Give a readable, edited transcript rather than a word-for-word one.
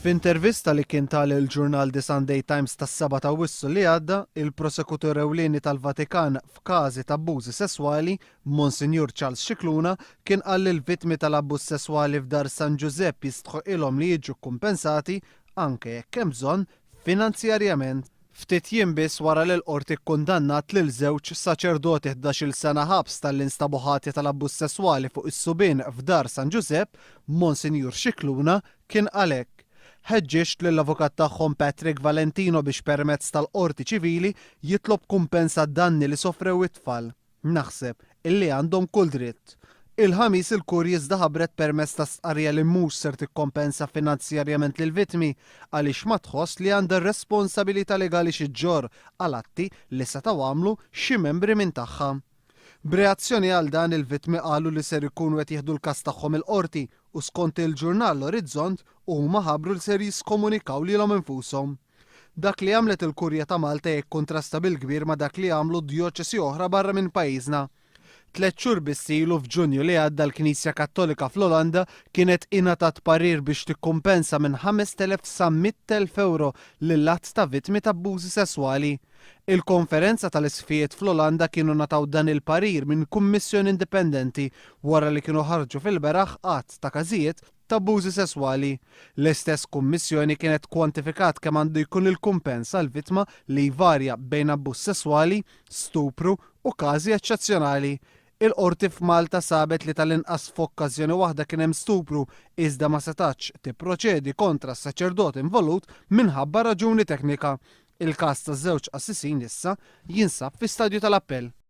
F'intervista li kien tal-il-ġurnal The Sunday Times tas-7 ta' Awwissu li għadda, il-prosekutur ewlieni tal-Vatikan f'każi ta' abbużi sesswali, Monsinjur Charles Scicluna, kien qal li l-vittmi tal-abbuż sesswali f'Dar San Giuseppe jistħoq ilhom li jiġu kumpensati anke jekk hemm bżonn finanzjarjament. Ftit jiem biss wara li l-qorti kkundannat lil żewġ saċerdoti 11-il sena ħabs tal-instabu ħati tal-abbuż sesswali fuq is-subien f'Dar San Giuseppe, Monsinjur Scicluna kien għalhekk. Ħeġġeġt lill-avukat tagħhom Patrick Valentino biex permezz tal-qorti ċivili jitlob kumpensa d-danni li sofrew it-tfal. Naħseb illi għandhom kull dritt. Il-ħamis il-Kurri iżda ħabbret permezz ta' stqarrija li mhux ser tikkompensa finanzjarjament lill-vittmi għaliex ma tħoss li għandha r-responsabilità legali xi ġġorr għal atti li setgħu għamlu xi membri minn tagħha. B'reazzjoni għal dan il-vittmi qalu li ser ikunu qed jieħdu l-każ tagħhom il-qorti u skont il-ġurnal L-Orizzont huma ħabbru li ser jiskomunikaw lilhom infushom. Dak li għamlet il-Kurja ta' Malta jekk kontrasta bil-kbir ma' dak li għamlu djoċesi oħra barra minn pajjiżna. 3 xhur biss ilu f'Ġunju li għadda l-Knisja Kattolika fl-Olanda kienet ingħatat parir biex tikkumpensa minn 5,000 sa 100,000 euro lill-att ta' vittmi ta' abbużi sesswali. Il-konferenza tal-isfijiet fl-Olanda kienu nataw dan il-parir minn kummissjoni indipendenti wara li kienu ħarġu fil-beraħ qatt ta' każijiet ta' abbużi sesswali. L-istess kummissjoni kienet kwantifikat kemm għandu jkun il-kumpens għall vittma li jvarja bejn abbuż sesswali, stupru u każi eċċezzjonali. Il-qorti f'Malta sabet li tal-inqas f'okkażjoni waħda kien hemm stupru iżda ma setax tipproċedi kontra s-saċerdot involut minħabba raġuni teknika. Il-każ taż-żewġ qassisin issa jinsab fi stadju tal-appell.